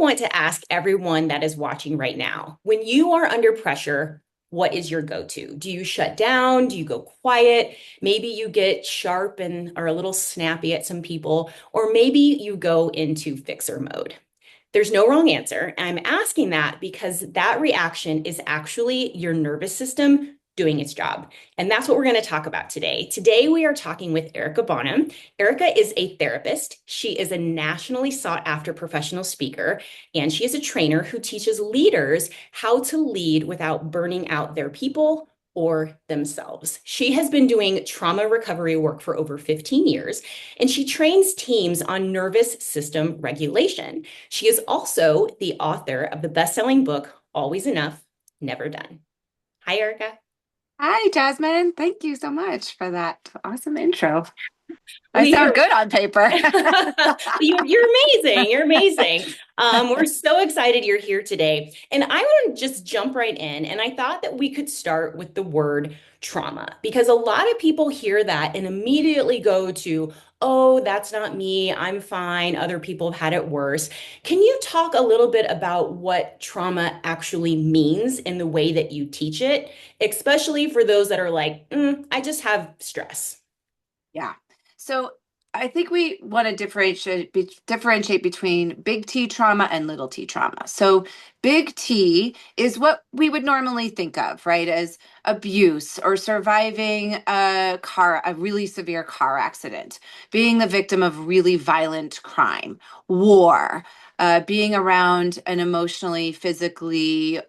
want to ask everyone that is watching right now, when you are under pressure, what is your go-to? Do you shut down? Do you go quiet? Maybe you get sharp and are a little snappy at some people, or maybe you go into fixer mode. There's no wrong answer. I'm asking that because that reaction is actually your nervous system doing its job. And that's what we're going to talk about today. Today, we are talking with Erica Bonham. Erica is a therapist. She is a nationally sought after professional speaker, and she is a trainer who teaches leaders how to lead without burning out their people or themselves. She has been doing trauma recovery work for over 15 years, and she trains teams on nervous system regulation. She is also the author of the best-selling book, Always Enough, Never Done. Hi, Erica. Hi, Jasmine. Thank you so much for that awesome intro. Well, I sound you're good on paper. you're amazing. You're amazing. We're so excited you're here today. And I want to just jump right in. And I thought that we could start with the word trauma because a lot of people hear that and immediately go to, oh, that's not me. I'm fine. Other people have had it worse. Can you talk a little bit about what trauma actually means in the way that you teach it, especially for those that are like, I just have stress? Yeah. So I think we want to differentiate between big T trauma and little T trauma. So big T is what we would normally think of, right, as abuse or surviving a really severe car accident, being the victim of really violent crime, war, being around an emotionally, physically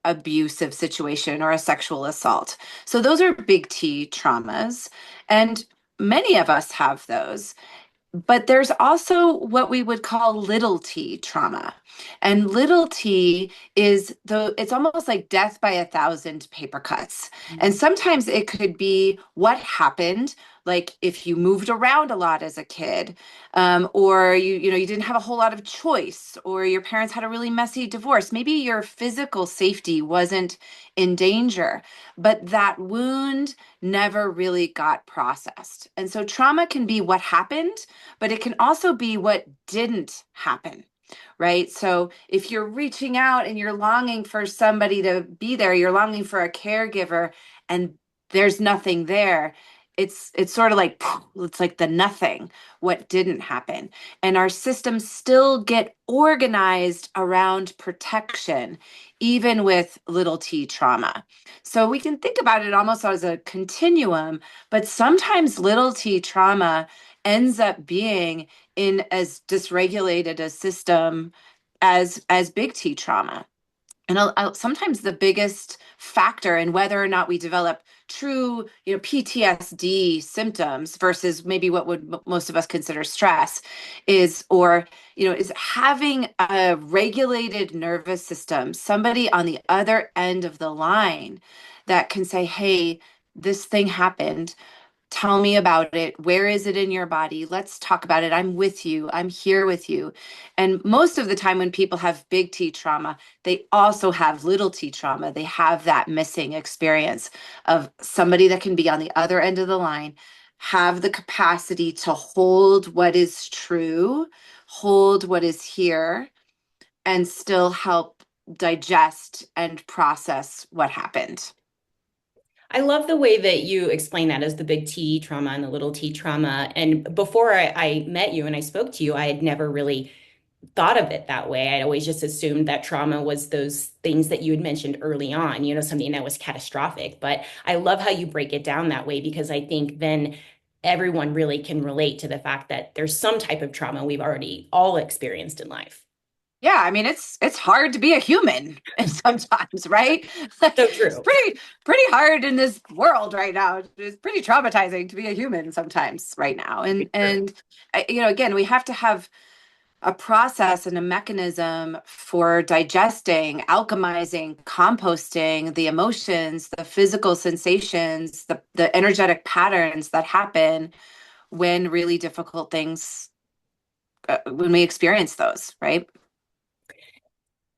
abusive situation or a sexual assault. So those are big T traumas. And many of us have those. But there's also what we would call little t trauma. And little t it's almost like death by a thousand paper cuts. And sometimes it could be what happened, like if you moved around a lot as a kid, or you didn't have a whole lot of choice, or your parents had a really messy divorce. Maybe your physical safety wasn't in danger, but that wound never really got processed. And so trauma can be what happened, but it can also be what didn't happen, right? So if you're reaching out and you're longing for somebody to be there, you're longing for a caregiver, and there's nothing there. It's sort of like it's like the nothing, what didn't happen. And our systems still get organized around protection, even with little t trauma. So we can think about it almost as a continuum, but sometimes little t trauma ends up being in as dysregulated a system as big T trauma. And sometimes the biggest factor in whether or not we develop true, PTSD symptoms versus maybe what would most of us consider stress is having a regulated nervous system, somebody on the other end of the line that can say, hey, this thing happened. Tell me about it. Where is it in your body? Let's talk about it. I'm with you. I'm here with you. And most of the time, when people have big T trauma, they also have little t trauma. They have that missing experience of somebody that can be on the other end of the line, have the capacity to hold what is true, hold what is here, and still help digest and process what happened. I love the way that you explain that as the big T trauma and the little T trauma. And before I met you and I spoke to you, I had never really thought of it that way. I'd always just assumed that trauma was those things that you had mentioned early on, something that was catastrophic. But I love how you break it down that way because I think then everyone really can relate to the fact that there's some type of trauma we've already all experienced in life. Yeah, I mean it's hard to be a human sometimes, right? So Like it's true. pretty hard in this world right now. It's pretty traumatizing to be a human sometimes right now. And again, we have to have a process and a mechanism for digesting, alchemizing, composting the emotions, the physical sensations, the energetic patterns that happen when really difficult things when we experience those, right?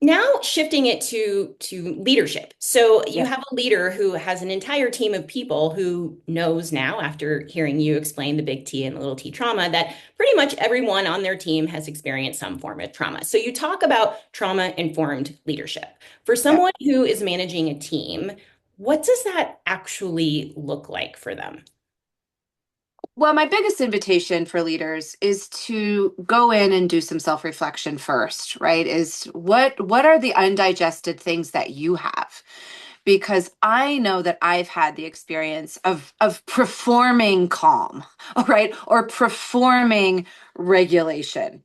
Now shifting it to leadership. So you Yep. have a leader who has an entire team of people who knows now, after hearing you explain the big T and the little t trauma, that pretty much everyone on their team has experienced some form of trauma. So you talk about trauma-informed leadership. For Yep. someone who is managing a team, what does that actually look like for them? Well, my biggest invitation for leaders is to go in and do some self-reflection first, right? Is what are the undigested things that you have? Because I know that I've had the experience of performing calm, all right, or performing regulation.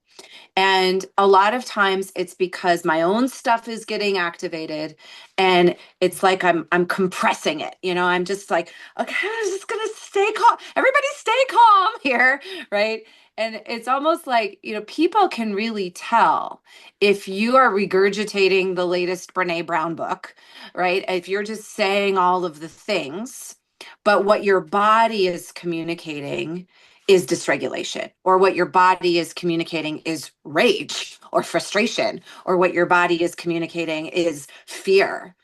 And a lot of times it's because my own stuff is getting activated and it's like I'm compressing it. I'm just like, okay, I'm just gonna stay calm. Everybody stay calm here, right? And it's almost like, people can really tell if you are regurgitating the latest Brene Brown book, right? If you're just saying all of the things, but what your body is communicating is dysregulation, or what your body is communicating is rage or frustration, or what your body is communicating is fear.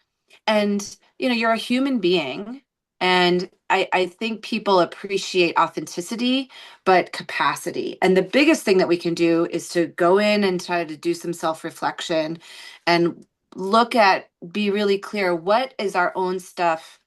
And you're a human being, and I think people appreciate authenticity but capacity. And the biggest thing that we can do is to go in and try to do some self-reflection and be really clear, what is our own stuff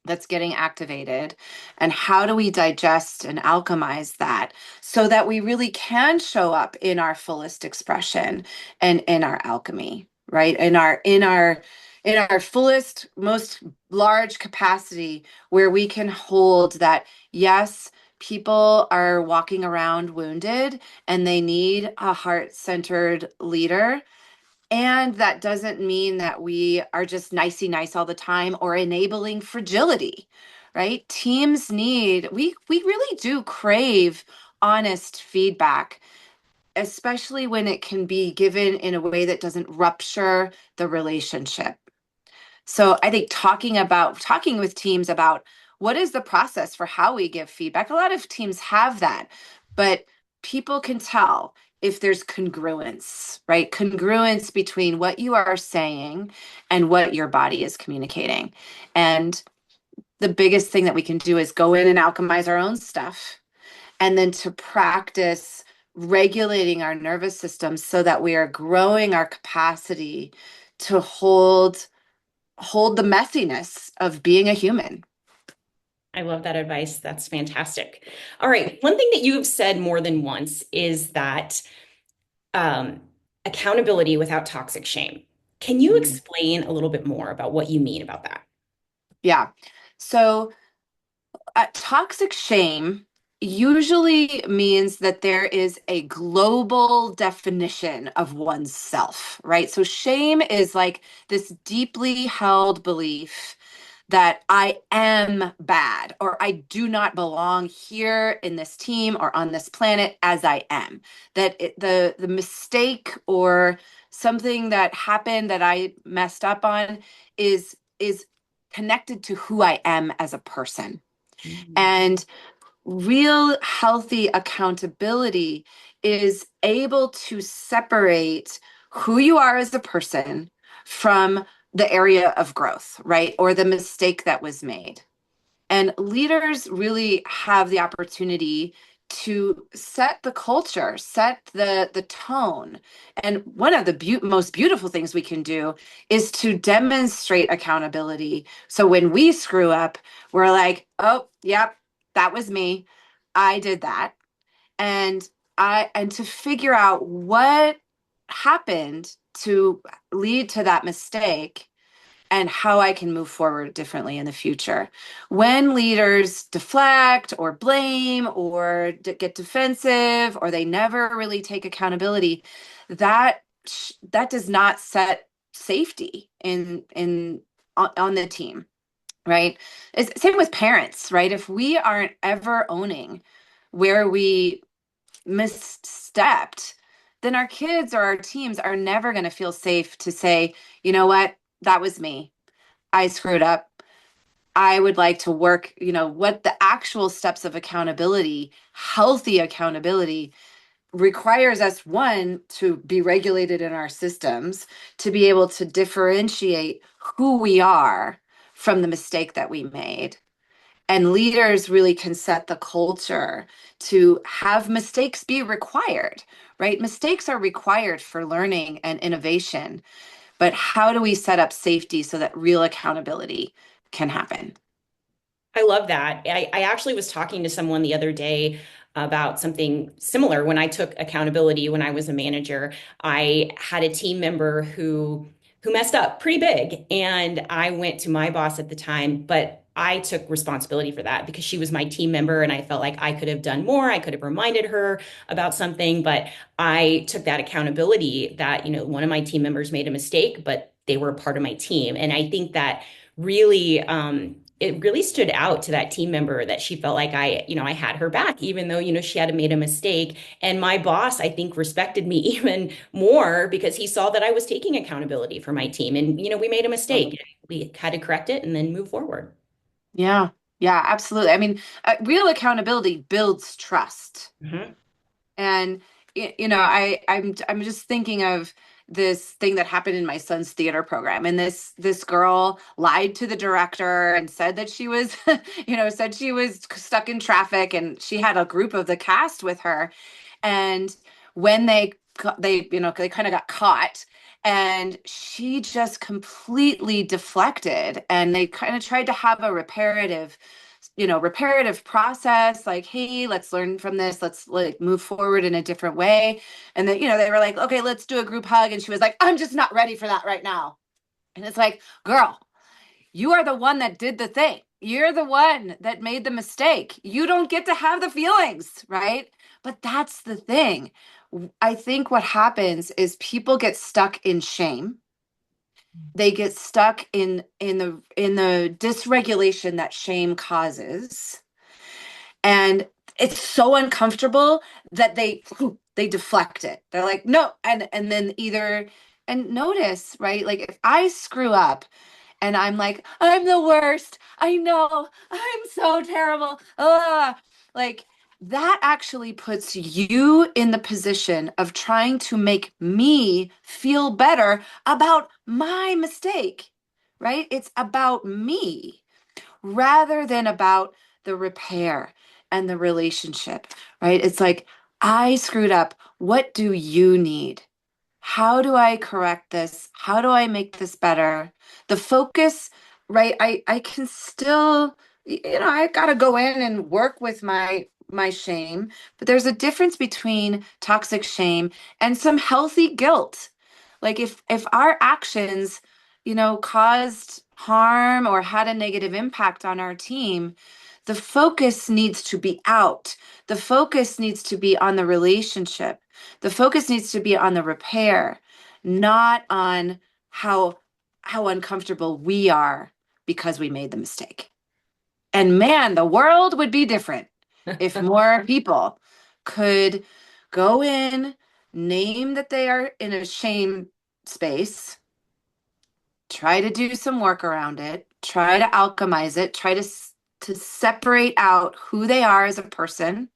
that's getting activated, and how do we digest and alchemize that so that we really can show up in our fullest expression and in our alchemy, right? In our fullest, most large capacity, where we can hold that, yes, people are walking around wounded and they need a heart-centered leader, and that doesn't mean that we are just nicey nice all the time or enabling fragility, right? We really do crave honest feedback, especially when it can be given in a way that doesn't rupture the relationship. So I think talking with teams about what is the process for how we give feedback. A lot of teams have that, but people can tell if there's congruence, right? Congruence between what you are saying and what your body is communicating. And the biggest thing that we can do is go in and alchemize our own stuff, and then to practice regulating our nervous system so that we are growing our capacity to hold the messiness of being a human. I love that advice. That's fantastic. All right. One thing that you've said more than once is that um, accountability without toxic shame. Can you Mm. explain a little bit more about what you mean about that? Yeah. So, toxic shame usually means that there is a global definition of oneself, right? So, shame is like this deeply held belief that I am bad, or I do not belong here in this team or on this planet as I am. That the mistake or something that happened that I messed up on is connected to who I am as a person. Mm. And real healthy accountability is able to separate who you are as a person from the area of growth, right? Or the mistake that was made. And leaders really have the opportunity to set the culture, set the tone. And one of the most beautiful things we can do is to demonstrate accountability. So when we screw up, we're like, oh, yep, that was me. I did that. And and to figure out what happened to lead to that mistake and how I can move forward differently in the future. When leaders deflect or blame or get defensive, or they never really take accountability, that does not set safety in on the team, right? It's same with parents, right? If we aren't ever owning where we misstepped, then our kids or our teams are never going to feel safe to say, you know what, that was me. I screwed up. I would like to work, what the actual steps of accountability, healthy accountability, requires us, one, to be regulated in our systems, to be able to differentiate who we are from the mistake that we made. And leaders really can set the culture to have mistakes be required, right? Mistakes are required for learning and innovation, but how do we set up safety so that real accountability can happen? I love that. I actually was talking to someone the other day about something similar. When I took accountability when I was a manager, I had a team member who messed up pretty big, and I went to my boss at the time, but I took responsibility for that because she was my team member and I felt like I could have done more. I could have reminded her about something, but I took that accountability that, one of my team members made a mistake, but they were a part of my team. And I think that really it really stood out to that team member that she felt like I had her back, even though, she had made a mistake. And my boss, I think, respected me even more because he saw that I was taking accountability for my team. And, we made a mistake. We had to correct it and then move forward. Yeah, yeah, absolutely. I mean, real accountability builds trust. Mhm. And I'm just thinking of this thing that happened in my son's theater program, and this girl lied to the director and said that she was said she was stuck in traffic, and she had a group of the cast with her. And when they kind of got caught, and she just completely deflected, and they kind of tried to have a reparative process, like, hey, let's learn from this, let's like move forward in a different way. And then they were like, okay, let's do a group hug, and she was like, I'm just not ready for that right now. And it's like, girl, you are the one that did the thing, you're the one that made the mistake, you don't get to have the feelings, right? But that's the thing. I think what happens is people get stuck in shame. They get stuck in the dysregulation that shame causes, and it's so uncomfortable that they deflect it. They're like, no. And then either, and notice, right, like if I screw up and I'm like, I'm the worst, I know, I'm so terrible, like, that actually puts you in the position of trying to make me feel better about my mistake, right? It's about me rather than about the repair and the relationship, right? It's like, I screwed up. What do you need? How do I correct this? How do I make this better? The focus, right? I can still, I got to go in and work with my shame, but there's a difference between toxic shame and some healthy guilt. Like if our actions, caused harm or had a negative impact on our team, the focus needs to be out. The focus needs to be on the relationship. The focus needs to be on the repair, not on how uncomfortable we are because we made the mistake. And man, the world would be different if more people could go in, name that they are in a shame space, try to do some work around it, try to alchemize it, try to separate out who they are as a person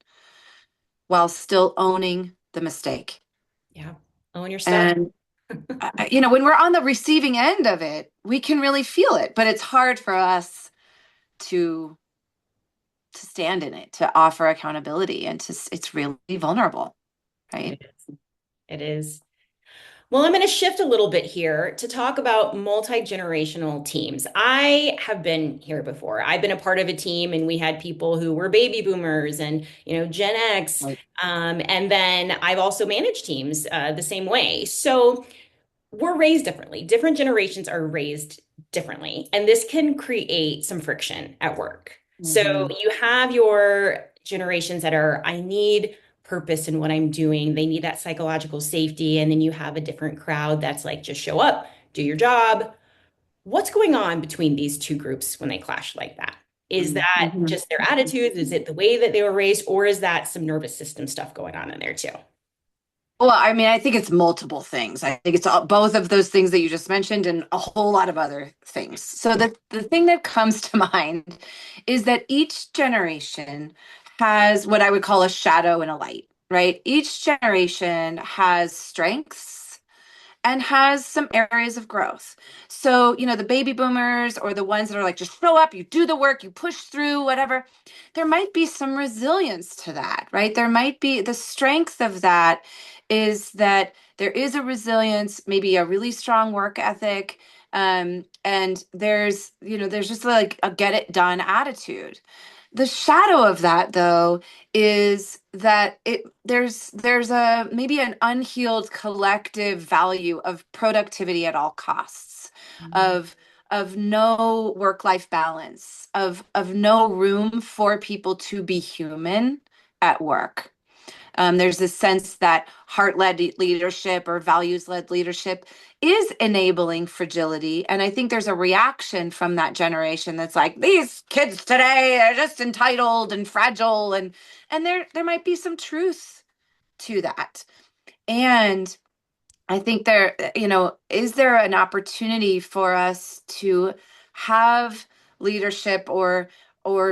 while still owning the mistake. Yeah. Own your stuff. And when we're on the receiving end of it, we can really feel it, but it's hard for us to stand in it, to offer accountability, and it's really vulnerable, It right? is. It is. Well, I'm going to shift a little bit here to talk about multi-generational teams. I have been here before. I've been a part of a team and we had people who were baby boomers and, Gen X. Right. And then I've also managed teams the same way. So we're raised differently. Different generations are raised differently, and this can create some friction at work. So Mm-hmm. you have your generations that are, I need purpose in what I'm doing. They need that psychological safety. And then you have a different crowd that's like, just show up, do your job. What's going on between these two groups when they clash like that? Is that Mm-hmm. just their attitudes? Is it the way that they were raised? Or is that some nervous system stuff going on in there too? Well, I mean, I think it's multiple things. I think it's both of those things that you just mentioned and a whole lot of other things. So the thing that comes to mind is that each generation has what I would call a shadow and a light. right? Each generation has strengths and has some areas of growth. So, the baby boomers or the ones that are like, just show up, you do the work, you push through, whatever, there might be some resilience to that, right? There might be the strength of that is that there is a resilience, maybe a really strong work ethic. And there's just like a get it done attitude. The shadow of that, though, is that there's a maybe an unhealed collective value of productivity at all costs, Mhm. of no work-life balance, of no room for people to be human at work. There's this sense that heart-led leadership or values-led leadership is enabling fragility. And I think there's a reaction from that generation that's like, these kids today are just entitled and fragile. And there might be some truth to that. And I think is there an opportunity for us to have leadership or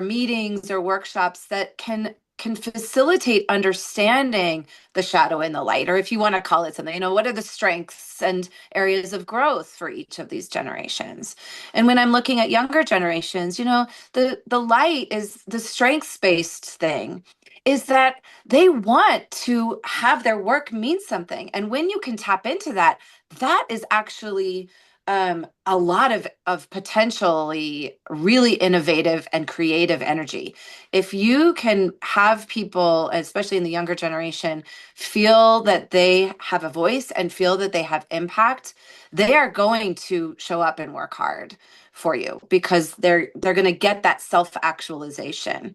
meetings or workshops that can facilitate understanding the shadow and the light, or if you want to call it something, what are the strengths and areas of growth for each of these generations? And when I'm looking at younger generations, the light is the strengths-based thing, is that they want to have their work mean something. And when you can tap into that, that is actually a lot of potentially really innovative and creative energy. If you can have people, especially in the younger generation, feel that they have a voice and feel that they have impact, they are going to show up and work hard for you because they're going to get that self-actualization.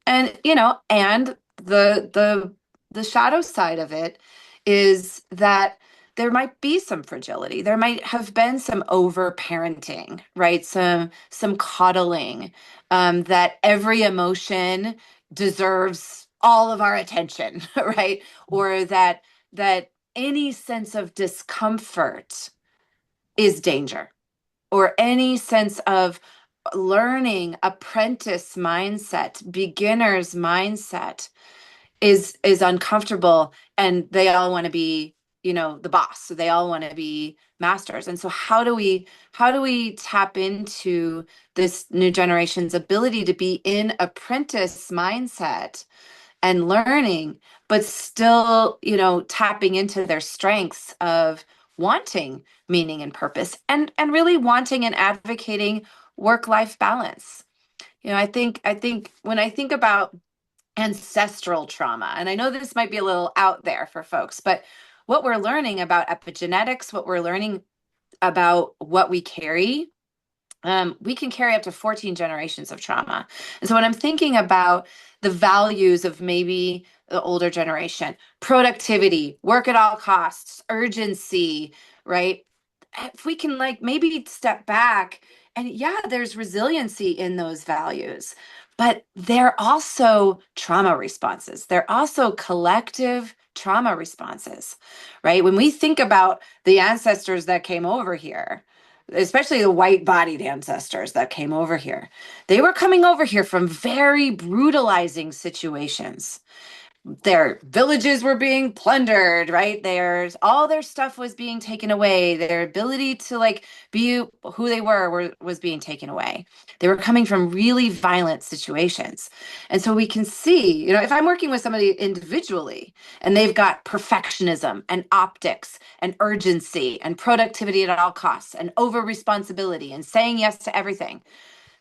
And the shadow side of it is that there might be some fragility. There might have been some over parenting, right? Some coddling, that every emotion deserves all of our attention, right? Or that any sense of discomfort is danger, or any sense of learning apprentice mindset, beginner's mindset is uncomfortable, and they all want to be, the boss. So they all want to be masters. And so how do we tap into this new generation's ability to be in apprentice mindset and learning, but still, tapping into their strengths of wanting meaning and purpose, and really wanting and advocating work-life balance. I think when I think about ancestral trauma, and I know this might be a little out there for folks, but what we're learning about epigenetics, what we're learning about what we carry, we can carry up to 14 generations of trauma. And so when I'm thinking about the values of maybe the older generation, productivity, work at all costs, urgency, right? If we can like maybe step back, and yeah, there's resiliency in those values, but they're also trauma responses. They're also collective trauma responses, right? When we think about the ancestors that came over here, especially the white-bodied ancestors that came over here, they were coming over here from very brutalizing situations. Their villages were being plundered, right? There's all their stuff was being taken away. Their ability to like be who they was being taken away. They were coming from really violent situations. And so we can see, if I'm working with somebody individually and they've got perfectionism and optics and urgency and productivity at all costs and over responsibility and saying yes to everything,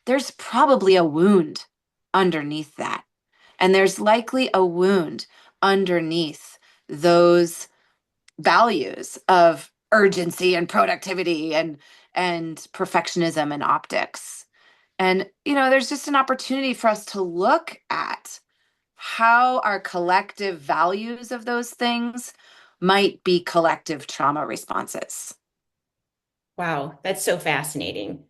there's probably a wound underneath that. And there's likely a wound underneath those values of urgency and productivity and perfectionism and optics. And there's just an opportunity for us to look at how our collective values of those things might be collective trauma responses. Wow, that's so fascinating.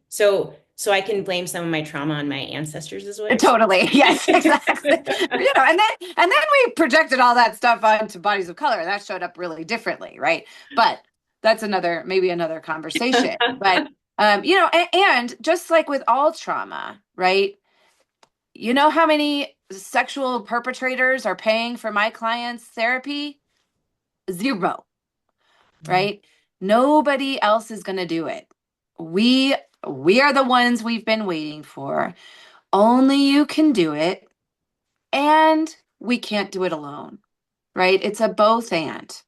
So I can blame some of my trauma on my ancestors, is what you're saying? Totally. Yes, exactly. And then we projected all that stuff onto bodies of color, and that showed up really differently, right? But that's maybe another conversation. But and just like with all trauma, right? You know how many sexual perpetrators are paying for my clients' therapy? Zero, Mhm. right? Nobody else is going to do it. We we are the ones we've been waiting for. Only you can do it, and we can't do it alone, right? It's a both and.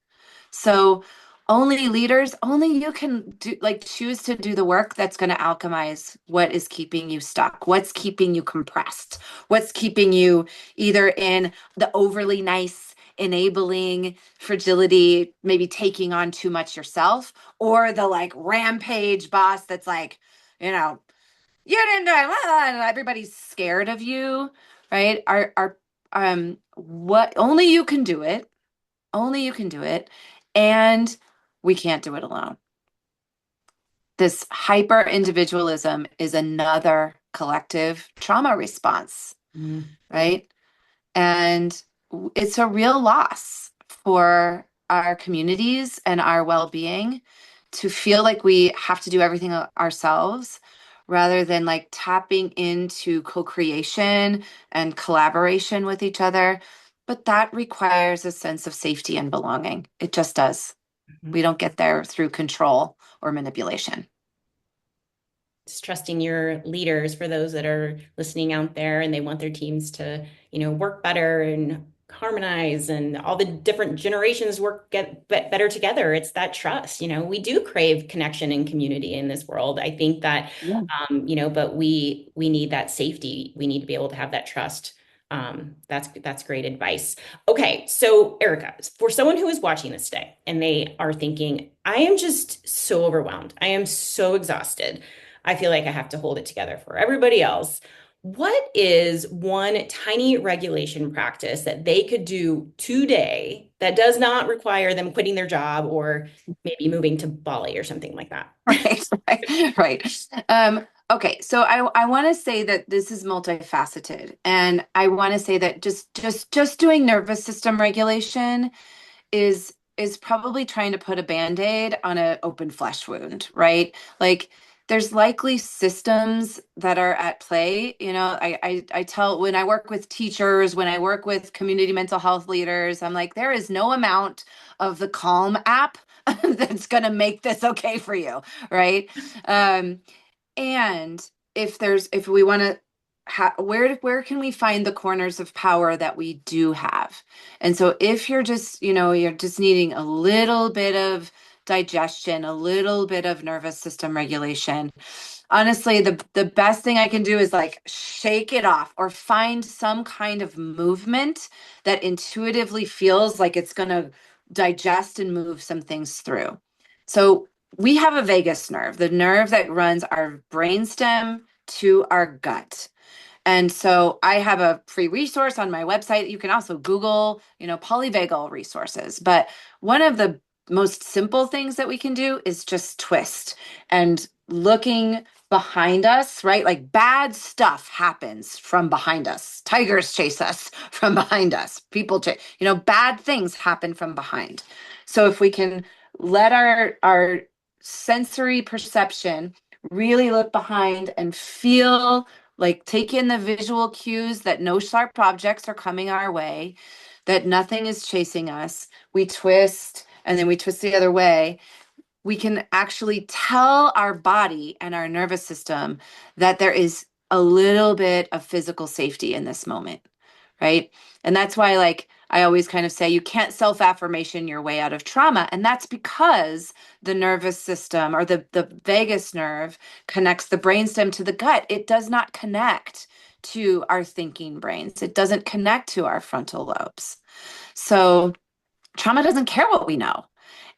So only leaders, only you can do like choose to do the work that's going to alchemize what is keeping you stuck, what's keeping you compressed, what's keeping you either in the overly nice, enabling fragility, maybe taking on too much yourself, or the like rampage boss that's like, you know, you didn't do it, and everybody's scared of you, right? What only you can do it, only you can do it. And we can't do it alone. This hyper individualism is another collective trauma response, Mhm. right? And it's a real loss for our communities and our well being to feel like we have to do everything ourselves rather than like tapping into co creation and collaboration with each other. But that requires a sense of safety and belonging. It just does. We don't get there through control or manipulation. It's trusting your leaders for those that are listening out there and they want their teams to, work better and harmonize and all the different generations get better together. It's that trust. We do crave connection and community in this world. I think that, Yeah. but we need that safety. We need to be able to have that trust. That's great advice. Okay, so Erica, for someone who is watching this today and they are thinking, I am just so overwhelmed. I am so exhausted. I feel like I have to hold it together for everybody else. What is one tiny regulation practice that they could do today that does not require them quitting their job or maybe moving to Bali or something like that? Right, right, right. Okay, so I want to say that this is multifaceted, and I want to say that just doing nervous system regulation is probably trying to put a band-aid on an open flesh wound, right? Like there's likely systems that are at play. I tell when I work with teachers, when I work with community mental health leaders, I'm like, there is no amount of the Calm app that's going to make this okay for you, right? Um, and if we want to where can we find the corners of power that we do have? And so if you're just needing a little bit of digestion, a little bit of nervous system regulation, honestly, the best thing I can do is like shake it off or find some kind of movement that intuitively feels like it's going to digest and move some things through. So we have a vagus nerve, the nerve that runs our brainstem to our gut. And so I have a free resource on my website. You can also Google, polyvagal resources. But one of the most simple things that we can do is just twist and looking behind us, right? Like bad stuff happens from behind us. Tigers chase us from behind us. People chase, bad things happen from behind. So if we can let our sensory perception really look behind and feel like take in the visual cues that no sharp objects are coming our way, that nothing is chasing us. We twist and then we twist the other way. We can actually tell our body and our nervous system that there is a little bit of physical safety in this moment, right? And that's why, like, I always kind of say you can't self-affirmation your way out of trauma. And that's because the nervous system or the vagus nerve connects the brainstem to the gut. It does not connect to our thinking brains. It doesn't connect to our frontal lobes. So trauma doesn't care what we know.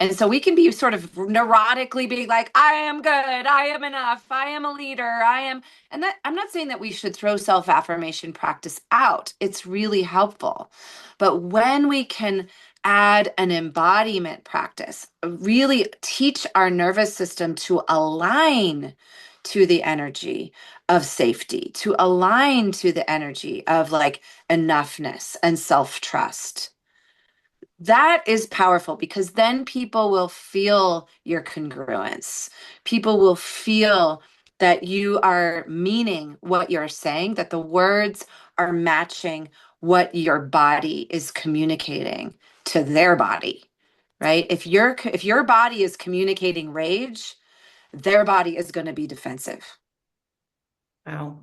And so we can be sort of neurotically being like, I am good, I am enough, I am a leader, and that I'm not saying that we should throw self-affirmation practice out. It's really helpful. But when we can add an embodiment practice, really teach our nervous system to align to the energy of safety, to align to the energy of like enoughness and self-trust, that is powerful because then people will feel your congruence. People will feel that you are meaning what you're saying, that the words are matching what your body is communicating to their body, right? If your body is communicating rage, their body is going to be defensive. Wow.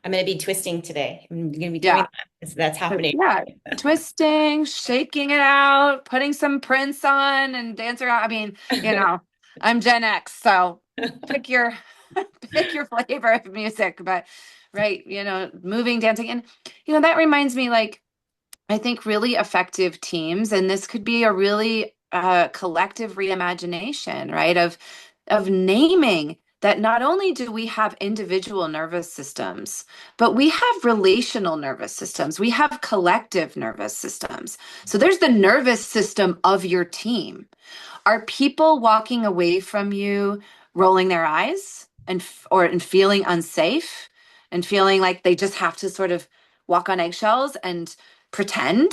I'm going to be twisting today. I'm going to be doing Yeah. that. That's So, happening. yeah, twisting, shaking it out, putting some Prince on and dance around. I mean, I'm Gen X, so pick your pick your flavor of music, but right, moving, dancing, and that reminds me, like, I think really effective teams, and this could be a really collective reimagination, right? Of naming that not only do we have individual nervous systems, but we have relational nervous systems. We have collective nervous systems. So there's the nervous system of your team. Are people walking away from you rolling their eyes and feeling unsafe and feeling like they just have to sort of walk on eggshells and pretend?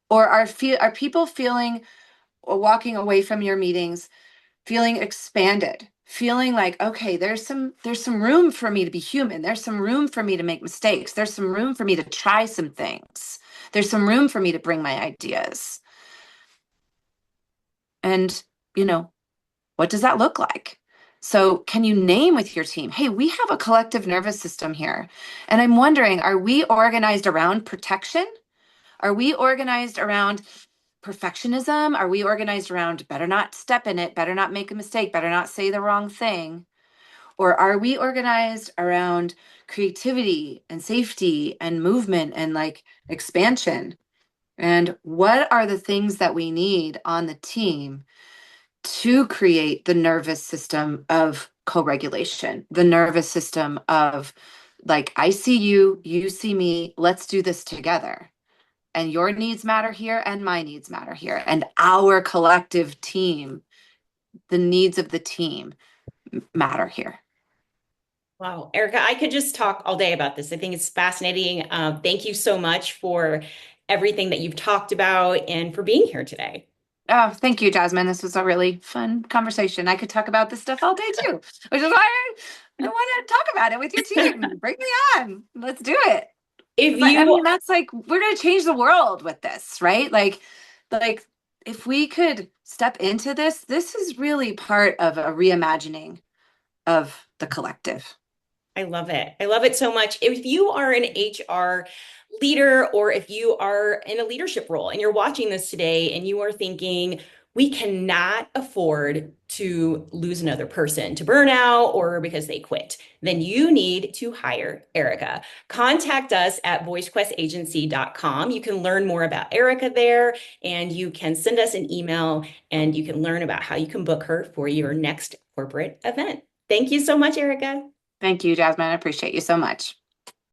Or are people feeling or walking away from your meetings feeling expanded, feeling like, okay, there's some room for me to be human. There's some room for me to make mistakes. There's some room for me to try some things. There's some room for me to bring my ideas. And, you know, what does that look like? So, can you name with your team, hey, we have a collective nervous system here. And I'm wondering, are we organized around protection? Are we organized around perfectionism? Are we organized around better not step in it, better not make a mistake, better not say the wrong thing? Or are we organized around creativity and safety and movement and like expansion? And what are the things that we need on the team to create the nervous system of co-regulation, the nervous system of like, I see you, you see me, let's do this together. And your needs matter here, and my needs matter here. And our collective team, the needs of the team matter here. Wow, Erica, I could just talk all day about this. I think it's fascinating. Thank you so much for everything that you've talked about and for being here today. Oh, thank you, Jasmine. This was a really fun conversation. I could talk about this stuff all day too, which is why I want to talk about it with your team. Bring me on. Let's do it. If Because I you mean, that's like we're gonna change the world with this, right? Like if we could step into this, this is really part of a reimagining of the collective. I love it. I love it so much. If you are an HR leader or if you are in a leadership role and you're watching this today and you are thinking, we cannot afford to lose another person to burnout or because they quit, then you need to hire Erica. Contact us at voicequestagency.com. You can learn more about Erica there and you can send us an email and you can learn about how you can book her for your next corporate event. Thank you so much, Erica. Thank you, Jasmine. I appreciate you so much.